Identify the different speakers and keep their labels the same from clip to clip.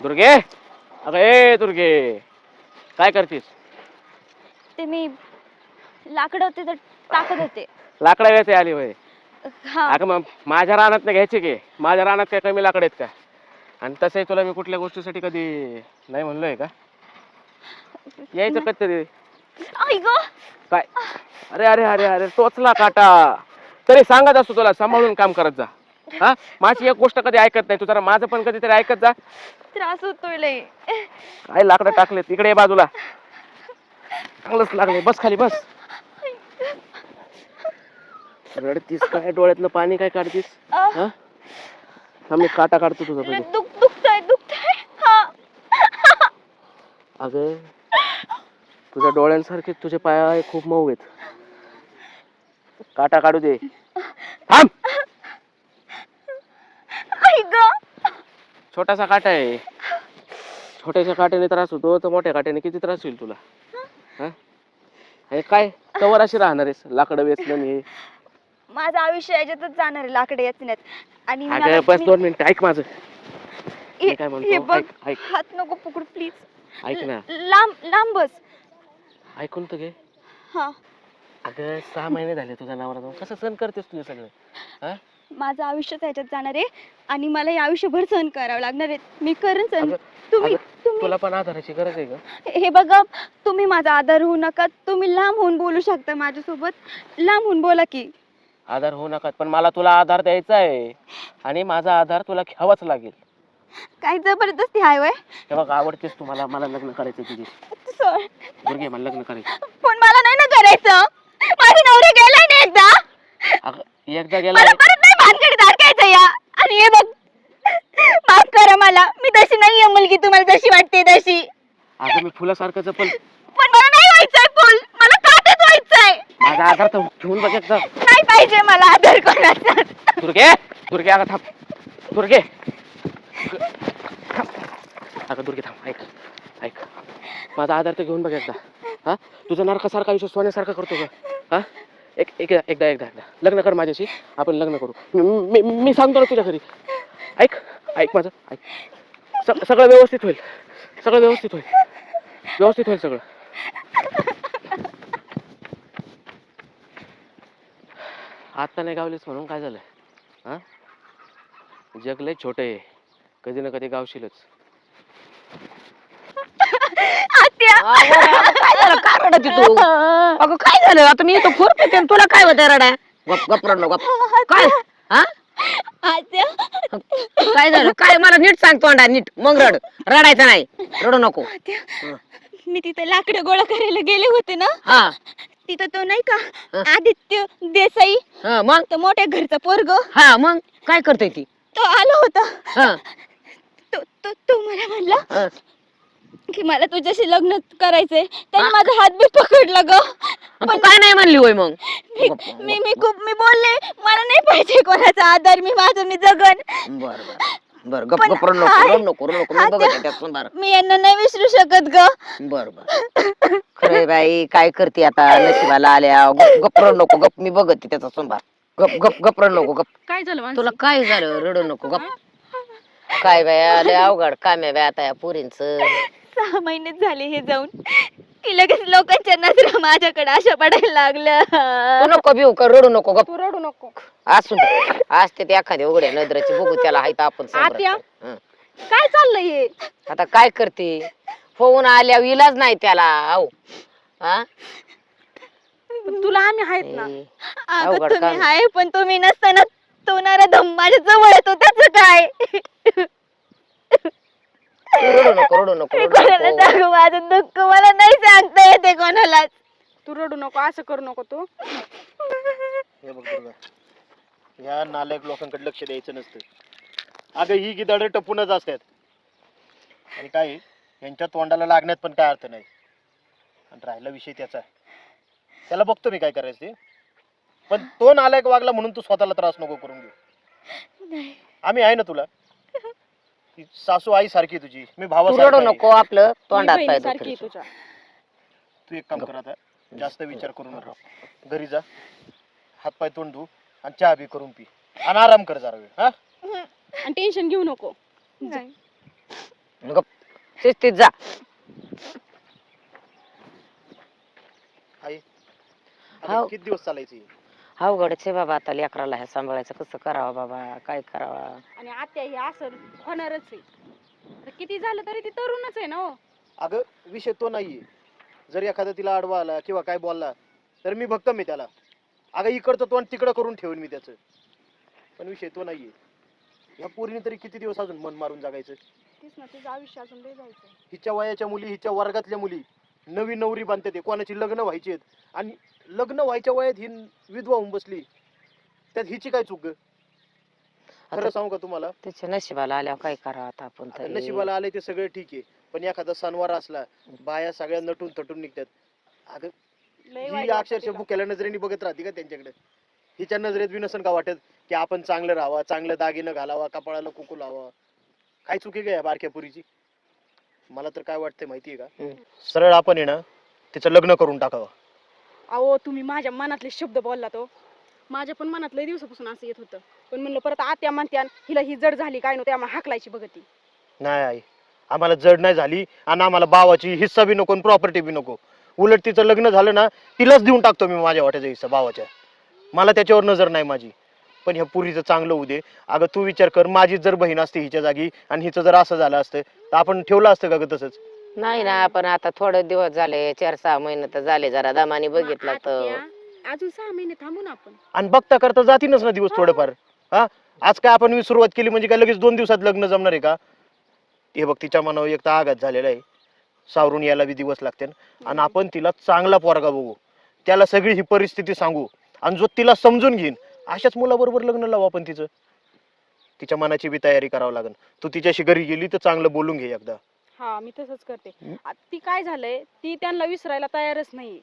Speaker 1: दुर्गे, अगं ए दुर्गे, काय करतीस?
Speaker 2: ते मी लाकडं तिथं टाकत होते.
Speaker 1: लाकडं घ्यायचे आली वय.
Speaker 2: हा.
Speaker 1: अगं मग माझ्या रानात नाही घ्यायचे की, माझ्या रानात काय कमी लाकड आहेत का? आणि तसंही तुला मी कुठल्या गोष्टीसाठी कधी नाही म्हणलोय का? यायचं कधीतरी.
Speaker 2: आई ग,
Speaker 1: काय? अरे अरे अरे अरे टोचला काटा. तरी सांगत असतो तुला सांभाळून काम करत जा. हा, माझी एक गोष्ट कधी ऐकत नाही तू, जरा माझं पण कधीतरी ऐकत जा.
Speaker 2: त्रास होतोय लय.
Speaker 1: काय लाकडं टाकले तिकडे बाजूला. चांगलंच लागले, बस खाली बस. रडतीस काय? डोळ्यातलं पाणी काय काढतीस? हा, मी काटा काढतो तुझा
Speaker 2: लय
Speaker 1: पहिले.
Speaker 2: दुखतंय. हा.
Speaker 1: अगं तुझ्या डोळ्यांसारखे तुझे पाय खूप मऊ आहेत. काटा काढू दे. थांब.
Speaker 2: आई ग.
Speaker 1: छोटासा काटा आहे. छोट्याशा काट्याने त्रास होतो तर मोठ्या काट्याने किती त्रास होईल तुला? हा, हे काय कवर अशी राहणार आहेस लाकडं वेचलं हे?
Speaker 2: माझं आयुष्य याच्यातच जाणार आहे लाकडे याचण्यात. आणि
Speaker 1: अगं बस 2 मिनिटं ऐक माझं. मी काय
Speaker 2: हे
Speaker 1: म्हणतो
Speaker 2: बघ,
Speaker 1: ऐक ऐक
Speaker 2: हात नको पकडू प्लीज.
Speaker 1: ऐक ना,
Speaker 2: लांब बस.
Speaker 1: ऐकून तर घे.
Speaker 2: हा.
Speaker 1: अगं 6 महिने झाले तुझा नवरा जाऊन, कसं सहन करतेस तुझे सगळं? हा,
Speaker 2: माझं आयुष्यच ह्याच्यात जाणार आहे आणि मला हे आयुष्यभर सहन करावं लागणार आहे. मी करेन सहन.
Speaker 1: अगं
Speaker 2: तुम्ही
Speaker 1: तुला पण आधाराची गरज आहे का?
Speaker 2: हे बघा, तुम्ही माझा आधार होऊ नका. तुम्ही लांब होऊन बोलू शकता माझ्यासोबत. लांब होऊन बोला की.
Speaker 1: आधार होऊ नका, पण मला तुला आधार द्यायचा आहे आणि माझा आधार तुला घ्यावाच लागेल.
Speaker 2: काय जबरदस्ती हाय वय?
Speaker 1: हे बघ, आवडतेस तू मला, मला लग्न करायचं तुझी. दुर्गे, मला लग्न करायचं.
Speaker 2: पण मला नाही ना करायचं. माझा नवरा गेलाय ना एकदा.
Speaker 1: अगं एकदा गेला.
Speaker 2: मला परत नाही भानगडीत अडकायचं या. आणि हे बघ, माफ करा मला. मी तशी नाहीये मुलगी तुम्हाला जशी वाटते तशी.
Speaker 1: अगं मी फुलासारखं जपल.
Speaker 2: पण मला नाही व्हायचंय फुल. मला काटच व्हायचंय.
Speaker 1: माझा आधार तर घेऊन बघ एकदा.
Speaker 2: नाही पाहिजे मला आधार कोणाचा.
Speaker 1: दुर्गे, दुर्गे अगं थांब. दुर्गे, अगं दुर्गे थांब. ऐक ऐक, माझा आधार तर घेऊन बघ एकदा. हा, तुझं नरकासारखा आयुष्य सोन्यासारखं करतो का? हा, एकदा लग्न कर माझ्याशी. आपण लग्न करू. मी सांगतो ना तुझ्या घरी. ऐक ऐक माझं ऐक. सगळं व्यवस्थित होईल. सगळं व्यवस्थित होईल. व्यवस्थित होईल सगळं. आता नाही गावलीस म्हणून काय झालं? हा, जग लय छोटं आहे, कधी ना कधी गावशीलच.
Speaker 3: काय झालं? का रडती तू? अगं काय झालं? आता मी इथं खुरपते आणि तुला काय होतंय रडाय? गप गप रड गप. काय? हा, काय झालं? काय मला नीट सांग तोंडा नीट, मग रड. रडायचं नाही, रडू नको.
Speaker 2: मी तिथे लाकडं गोळा करायला गेले होते ना.
Speaker 3: हा
Speaker 2: तिथं तो नाही का आदित्य देसाई,
Speaker 3: हा, मग
Speaker 2: तो मोठ्या घरचा पोरग,
Speaker 3: हा मग काय करते ती?
Speaker 2: तो आला होता.
Speaker 3: हा
Speaker 2: तो मला म्हणला
Speaker 3: हा.
Speaker 2: की मला तुझ्याशी लग्न करायचंय. त्याने माझा हात बी पकडला ग.
Speaker 3: आणि तू काय नाही म्हणली होय मग?
Speaker 2: मी बोलले मला नाही पाहिजे कोणाचा आधार. मी माझं मी जगन.
Speaker 3: बर बर गप गप रड नको रड नको रड नको. मी बघत त्यातून बार.
Speaker 2: मी यांना नाही विसरू शकत ग.
Speaker 3: बर बर खरंय बाई, काय करते आता नशिबाला आल्या. गप गप रड नको गप. मी बघते त्याचा सोमवार. गप गप गप रड नको गप.
Speaker 2: काय झालं
Speaker 3: तुला काय झालं? रडू नको गप. काय बाय आले अवघड काम आहे बाय आता या पोरींच.
Speaker 2: 6 महिने झाले हे जाऊन की लगेच लोकांच्या नजरा माझ्याकडे अशा पडायला लागल्या.
Speaker 3: तू नको भिऊ का, रडू नको गप.
Speaker 2: तू रडू नको.
Speaker 3: असून असते ते एखाद्या उघड्या नजरेची बघू त्याला हायत आपण
Speaker 2: आत्या?
Speaker 3: हं.
Speaker 2: काय चाललंय हे?
Speaker 3: आता काय करते, फोन आल्या इलाज नाही त्याला. आहो हा,
Speaker 2: तुला आम्ही आहेत ना.
Speaker 3: ए,
Speaker 2: अगं
Speaker 3: अवघड
Speaker 2: तुम्ही
Speaker 3: काम.
Speaker 2: आहे, पण तुम्ही नसताना तो नराधम माझ्या जवळ येतो त्याच काय?
Speaker 3: तू रडू नको रडू नको
Speaker 2: मी
Speaker 3: रडू
Speaker 2: कोणाला
Speaker 3: नको.
Speaker 2: सांगू माझं दुःख? मला नाही सांगता येते कोणालाच.
Speaker 4: तू रडू नको, असं करू नको तू.
Speaker 5: हे बघ दुर्गा, ह्या नालायक लोकांकडे लक्ष द्यायचं नसतं. अगं ही गिदाडे टपूनच असतात. आणि काय यांच्या तोंडाला लागण्यात पण काय अर्थ नाही. आणि राहिला विषय त्याचा, त्याला बघतो मी काय करायचं ते. पण तो नालायक वागला म्हणून तू स्वतःला त्रास नको करून घेऊ. आम्ही आहे ना तुला. ती सासू आई सारखी तुझी, मी
Speaker 3: तू
Speaker 5: भावासारखा
Speaker 3: रडू
Speaker 5: आहे.
Speaker 3: नको. आपलं तोंडात पाय
Speaker 4: बहिणीसारखी
Speaker 3: दुखलं.
Speaker 4: तुझ्या.
Speaker 5: तू एक काम कर आता, जास्त विचार करू नका. घरी जा, हातपाय तोंड धू आणि चहा बी करून पी आणि आराम कर जरा वेळ. हा,
Speaker 4: आणि टेन्शन घेऊ नको.
Speaker 2: नाही.
Speaker 3: गप शिस्तीत जा.
Speaker 5: आई
Speaker 3: हाव.
Speaker 5: आता किती दिवस चालायची?
Speaker 3: अवघडच आहे बाबा आता लेकराला ह्या सांभाळायचं कसं करावं बाबा काय करावं.
Speaker 4: आणि आत्या हे असं होणारच आहे. आता किती झालं तरी ती तरुणच आहे ना हो.
Speaker 5: अगं विषय तो नाहीये. जर एखादा तिला आडवा आला किंवा काय बोलला तर मी भक्कम आहे त्याला. अगं इकडचं तोंड तिकडं करून ठेवेन मी त्याचं. पण विषय तो नाहीये. या पोरीने तरी किती दिवस अजून मन मारून जगायचं?
Speaker 4: तीच ना, तिचं आयुष्य अजून लय जायचं.
Speaker 5: हिच्या वयाच्या मुली, हिच्या वर्गातल्या मुली नवी नवरी बांधते ते, कोणाची लग्न व्हायची आहेत आणि लग्न व्हायच्या वयात ही विधवा होऊन बसली. त्यात हिची काय चूक ग? खरं
Speaker 3: आता
Speaker 5: सांगू का तुम्हाला,
Speaker 3: तिच्या नशिबाला आल्यावर काय करावं आता आपण
Speaker 5: आता
Speaker 3: तरी.
Speaker 5: नशिबाला आले ते सगळं ठीक आहे, पण एखादा सणवार असला बाया सगळ्या नटून थटून निघतात. अगं
Speaker 4: लय
Speaker 5: ही
Speaker 4: वाईट वाटतं
Speaker 5: अक्षरशः
Speaker 4: तिला.
Speaker 5: भुक्याला नजरेने बघत राहते का त्यांच्याकडे? हिच्या नजरेत बी नसन का वाटत की आपण चांगलं राहावं, चांगलं दागिनं घालावा, कपाळाला कुकू लावा? काय चुकी काय बारक्या पुरीची? मला तर काय वाटतंय माहितीये का,
Speaker 3: हम्म.
Speaker 5: सरळ आपण आहे ना तिचं लग्न करून टाकावं.
Speaker 4: अहो तुम्ही माझ्या मनातले शब्द बोलला तो. माझ्या पण मनात लय दिवसापासून असं येत होतं, पण म्हणलं परत आत्या म्हणत्या हिला ही जड झाली काय नव्हती, आम्हाला हाकलायची बघती.
Speaker 5: नाही आई, आम्हाला जड नाही झाली आणि आम्हाला भावाची हिस्सा बी नको, प्रॉपर्टी बी नको. उलट तिचं लग्न झालं ना तिलाच देऊन टाकतो मी माझ्या वाट्याचा हिस्सा भावाच्या. मला त्याच्यावर नजर नाही माझी. पण ह्या पुरीचं चांगलं होऊ दे. अगं तू विचार कर, माझी जर बहीण असते हिच्या जागी आणि हिचं जर असं झालं असतं तर आपण ठेवलं असतं का ग तसंच?
Speaker 3: नाही ना, पण आता थोडे दिवस झाले 4-6 महिने तर झाले, जरा दमाने बघितलं तर.
Speaker 4: आत्या, अजून 6 महिने थांबू ना आपण.
Speaker 5: आणि बघता करता जातीनच ना दिवस थोडेफार. हा, आज काय आपण सुरुवात केली म्हणजे काय लगेच 2 दिवसात लग्न जमणार आहे का? हे बघ, तिच्या मनावर एक तर आघात झालेला आहे, सावरून यायला बी दिवस लागते. आणि आपण तिला चांगला पोरगा बघू, त्याला सगळी ही परिस्थिती सांगू आणि जो तिला समजून घेईन अशाच मुलाबरोबर लग्न लावू आपण तिचं. तिच्या मनाची बी तयारी करावं लागेल. तू तिच्याशी घरी गेली तर चांगलं बोलून घे एकदा.
Speaker 4: हा मी तसंच करते. ती काय झालंय, ती त्यांना विसरायला तयारच नाही.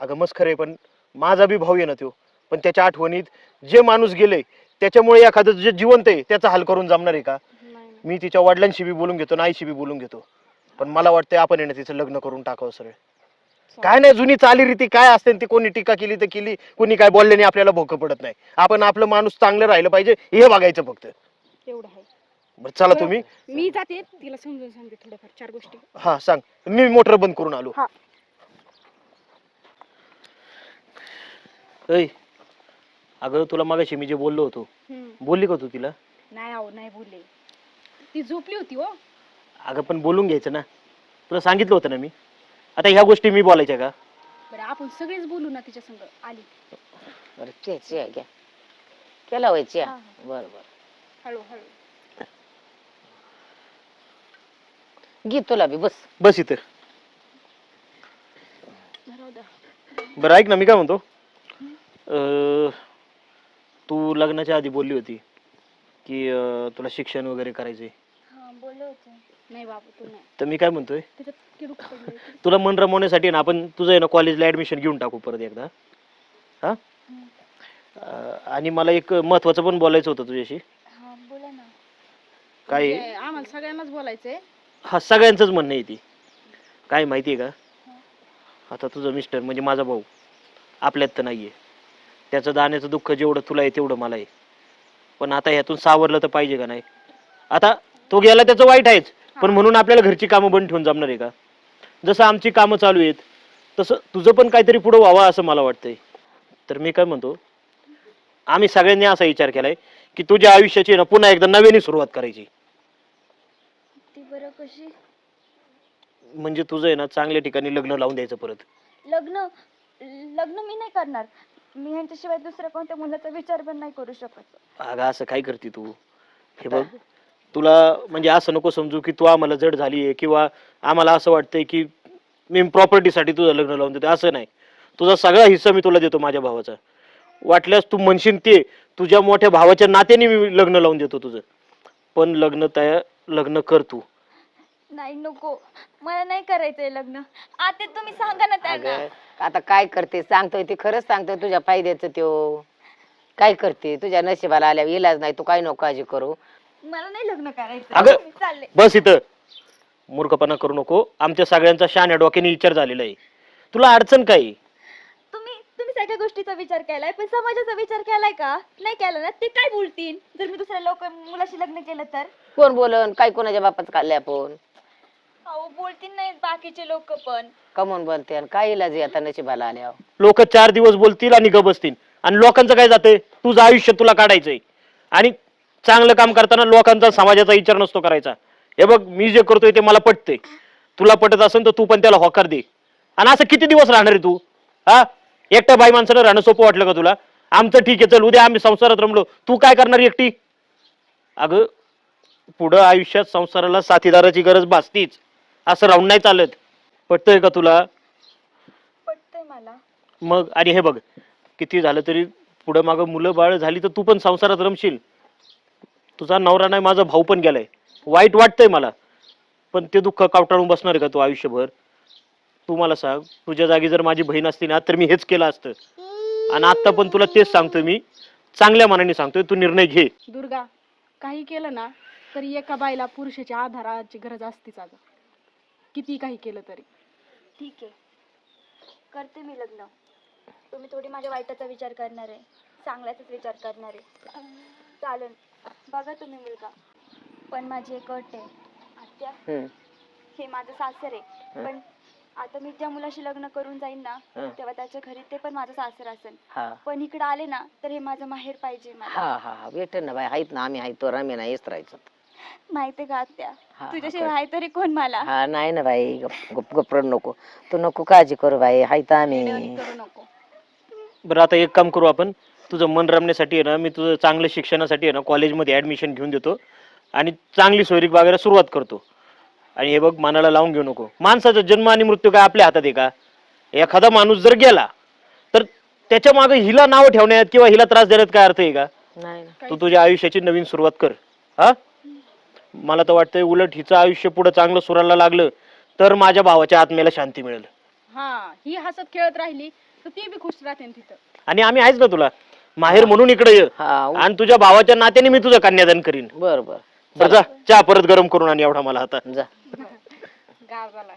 Speaker 5: अगं मस्खर आहे, पण माझा बी भाऊ आहे ना तो. पण त्याच्या आठवणीत जे माणूस गेले त्याच्यामुळे एखादं जे जिवंत आहे त्याचा हाल करून जमणार आहे का?
Speaker 4: नाही.
Speaker 5: मी तिच्या वडिलांशी बी बोलून घेतो, आईशी बी बोलून घेतो. पण मला वाटतंय आपण आहे ना तिचं लग्न करून टाकावं सरळ. काय नाही, जुनी चालीरीती काय असते ती कोणी टीका केली तर केली, कोणी काय बोलल्याने आपल्याला भोकं पडत नाही. आपण आपलं माणूस चांगलं राहिलं पाहिजे हे बघायचं फक्त.
Speaker 4: एवढं आहे.
Speaker 5: बरं चला तुम्ही.
Speaker 4: मी जाते, तिला समजून सांगते थोडंफार 4 गोष्टी.
Speaker 5: हा सांग, मी मोटर बंद करून आलो.
Speaker 4: हा.
Speaker 5: ऐ, अगं तुला मागाशी मी जे बोललो होतो, बोलली का तू तिला?
Speaker 4: नाही अहो, नाही बोलले. ती झोपली होती हो.
Speaker 5: अगं पण बोलून घ्यायचं ना, तुला सांगितलं होतं ना मी. आता ह्या गोष्टी मी बोलायच्या का?
Speaker 4: बरं आपण सगळेच बोलू ना तिच्या संग. आली
Speaker 3: बरं घ्या घ्या, केला व्हायची.
Speaker 4: हा.
Speaker 3: बरं बरं,
Speaker 4: हळूहळू.
Speaker 3: घे तुला बी, बस.
Speaker 5: बस इथं.
Speaker 4: राहू द्या.
Speaker 5: बरं ऐक ना, मी काय म्हणतो, तू लग्नाच्या आधी बोलली होती की तुला शिक्षण वगैरे करायचंय.
Speaker 4: हा बोललो होते. नाही बाबा तू नाही.
Speaker 5: तर मी काय म्हणतोय,
Speaker 4: तिचं किडूक पडलंय.
Speaker 5: तुला मन रमवण्यासाठी ना आपण तुझं आहे ना कॉलेजला ऍडमिशन घेऊन टाकू परत एकदा. हा, आणि मला एक महत्वाचं पण बोलायचं होतं तुझ्याशी.
Speaker 4: हा बोला ना.
Speaker 5: काय
Speaker 4: म्हणजे आम्हाला सगळ्यांनाच बोलायचंय.
Speaker 5: हा सगळ्यांचंच म्हणणं आहे ती. काय माहितीये का, आता तुझं मिस्टर म्हणजे माझा भाऊ आपल्यात तर नाहीये. त्याचं दाण्याचं दुःख जेवढं तुला आहे तेवढं मला आहे. पण आता ह्यातून सावरलं तर पाहिजे का नाही? आता तो गेला त्याचं वाईट आहेच, पण म्हणून आपल्याला घरची कामं बंद ठेवून जमणार आहे का? जसं आमची कामं चालू आहेत तसं तुझं पण काहीतरी पुढं व्हावं असं मला वाटतंय. तर मी काय म्हणतो, आम्ही सगळ्यांनी असा विचार केलाय की तुझ्या आयुष्याची ना पुन्हा एकदा नव्याने सुरुवात करायची.
Speaker 2: ती बरं कशी?
Speaker 5: म्हणजे तुझं आहे ना चांगल्या ठिकाणी लग्न लावून द्यायचं परत.
Speaker 2: लग्न लग्न मी नाही करणार. मी ह्यांच्याशिवाय दुसऱ्या कोणत्या मुलाचा विचार पण नाही करू शकत.
Speaker 5: अगं असं काय करते तू? हे बघ, तुला म्हणजे असं नको समजू की तू आम्हाला जड झालीये किंवा आम्हाला असं वाटतंय की मी प्रॉपर्टीसाठी तुझं लग्न लावून देतो. असं नाही, तुझा सगळा हिस्सा मी तुला देतो माझ्या भावाचा. वाटल्यास तू म्हणशील ते तुझ्या मोठ्या भावाच्या नात्याने मी लग्न लावून देतो तुझं. पण लग्न कर तू.
Speaker 2: नाही नको, मला नाही करायचंय लग्न. आता तुम्ही सांगा ना त्यांना.
Speaker 3: अगं आता काय करते, सांगतोय ते खरंच सांगतोय तुझ्या फायद्याचं. त्यो काय करते, तुझ्या नशिबाला आल्यावर इलाज नाही. तू काय नको काळजी करू.
Speaker 2: मला नाही लग्न करायचं.
Speaker 5: अगं
Speaker 2: मी चालले.
Speaker 5: बस इथं, मूर्खपणा करू नको. आमच्या सगळ्यांचा शान या डोक्याने विचार झालेला आहे. तुला अडचण काय?
Speaker 2: तुम्ही तुम्ही सगळ्या गोष्टीचा विचार केलाय पण समाजाचा विचार केलाय का? नाही केला ना, ते काय बोलतील जर मी दुसऱ्या मुलाशी लग्न केलं तर?
Speaker 3: कोण बोलन काय कोणाच्या बापाचं काढले आपण
Speaker 2: अहो बोलतील नाही बाकीचे लोक पण.
Speaker 3: कमून बोलते आणि काय इलाज आहे आता नशिबाला आल्यावर.
Speaker 5: लोक 4 दिवस बोलतील आणि गप बसतील आणि लोकांचं काय जातंय तुझं आयुष्य तुला काढायचंय आणि चांगलं काम करताना लोकांचा समाजाचा विचार नसतो करायचा. हे बघ मी जे करतोय ते मला पटतंय, तुला पटत असेल तर तू पण त्याला होकार दे. आणि असं किती दिवस राहणार आहे तू? हा एकट्या बाई माणसानं राहणं सोपं वाटलं का तुला? आमचं ठीक आहे चल उद्या आम्ही संसारात रमलो, तू काय करणार एकटी? अगं पुढं आयुष्यात संसाराला साथीदाराची गरज भासतीच, असं राहून नाही चालत. पटतंय का तुला?
Speaker 2: पटतंय मला.
Speaker 5: मग आणि हे बघ किती झालं तरी पुढं मागं मुलं बाळ झाली तर तू पण संसारात रमशील. तुझा नवरा नाही माझा भाऊ पण गेलाय, वाईट वाटतंय मला, पण ते दुःख कावटाळून बसणार आहे का तू आयुष्यभर? तू मला सांग, तुझ्या जागी जर माझी बहीण असती ना तर मी हेच केलं असतं. आणि आता पण तुला तेच सांगतोय, मी चांगल्या मनाने सांगतोय, तू निर्णय घे.
Speaker 4: दुर्गा, काही केलं ना तरी एका बाईला पुरुषाच्या आधाराची गरज असतेच. अगं किती काही केलं तरी.
Speaker 2: ठीक आहे, करते मी लग्न. तुम्ही थोडी माझ्या वाईटाचा विचार करणार आहे, चांगल्याचाच विचार करणार आहे. चालेल, बघा तुम्ही मुलगा. पण माझी एक अट आहे आत्या, हे माझं सासर आहे, पण आता मी ज्या मुलाशी लग्न करून जाईन ना तेव्हा त्याच्या घरी ते पण माझं सासर असेल. पण इकडे आले ना तर हे माझं माहेर पाहिजे मला.
Speaker 3: हा हा भेटेल ना बाई, आहेत ना आम्ही, आहेत तो रम्या नाही येत राहायचं.
Speaker 2: माहितीये का आत्या,
Speaker 3: हा,
Speaker 2: तुझ्याशिवाय आहे तरी कोण मला?
Speaker 3: हा नाही ना बाई, गप गपरड नको तू, नको काळजी करू बाई, आहेत आम्ही.
Speaker 4: करू नको.
Speaker 5: बरं आता एक काम करू आपण, तुझं मन रमण्यासाठी आहे ना मी तुझं चांगलं शिक्षणासाठी आहे ना कॉलेजमध्ये ऍडमिशन घेऊन देतो आणि चांगली सोयरीक वगैरे सुरुवात करतो. आणि हे बघ मनाला लावून घेऊ नको, माणसाचा जन्म आणि मृत्यू काय आपल्या हातात आहे का? एखादा माणूस जर गेला तर त्याच्या मागे हिला नाव ठेवण्यात किंवा हिला त्रास देण्यात काय अर्थ आहे का?
Speaker 3: नाही ना.
Speaker 5: तू तुझ्या आयुष्याची नवीन सुरुवात कर. हा मला तर वाटतंय उलट हिचं आयुष्य पुढे चांगलं सुरायला लागलं तर माझ्या भावाच्या आत्म्याला शांती मिळेल.
Speaker 4: हा, ही हसत खेळत राहिली तर ती बी खुश राहते ना तिथं.
Speaker 5: आणि आम्ही आहेच ना तुला, माहेर म्हणून इकडे ये
Speaker 3: हा
Speaker 5: आणि तुझ्या भावाच्या नात्याने मी तुझं कन्यादान करीन.
Speaker 3: बर बर
Speaker 5: बरं जा, चहा परत गरम करून आणि एवढा मला आता
Speaker 3: जा.
Speaker 4: गाव झाला.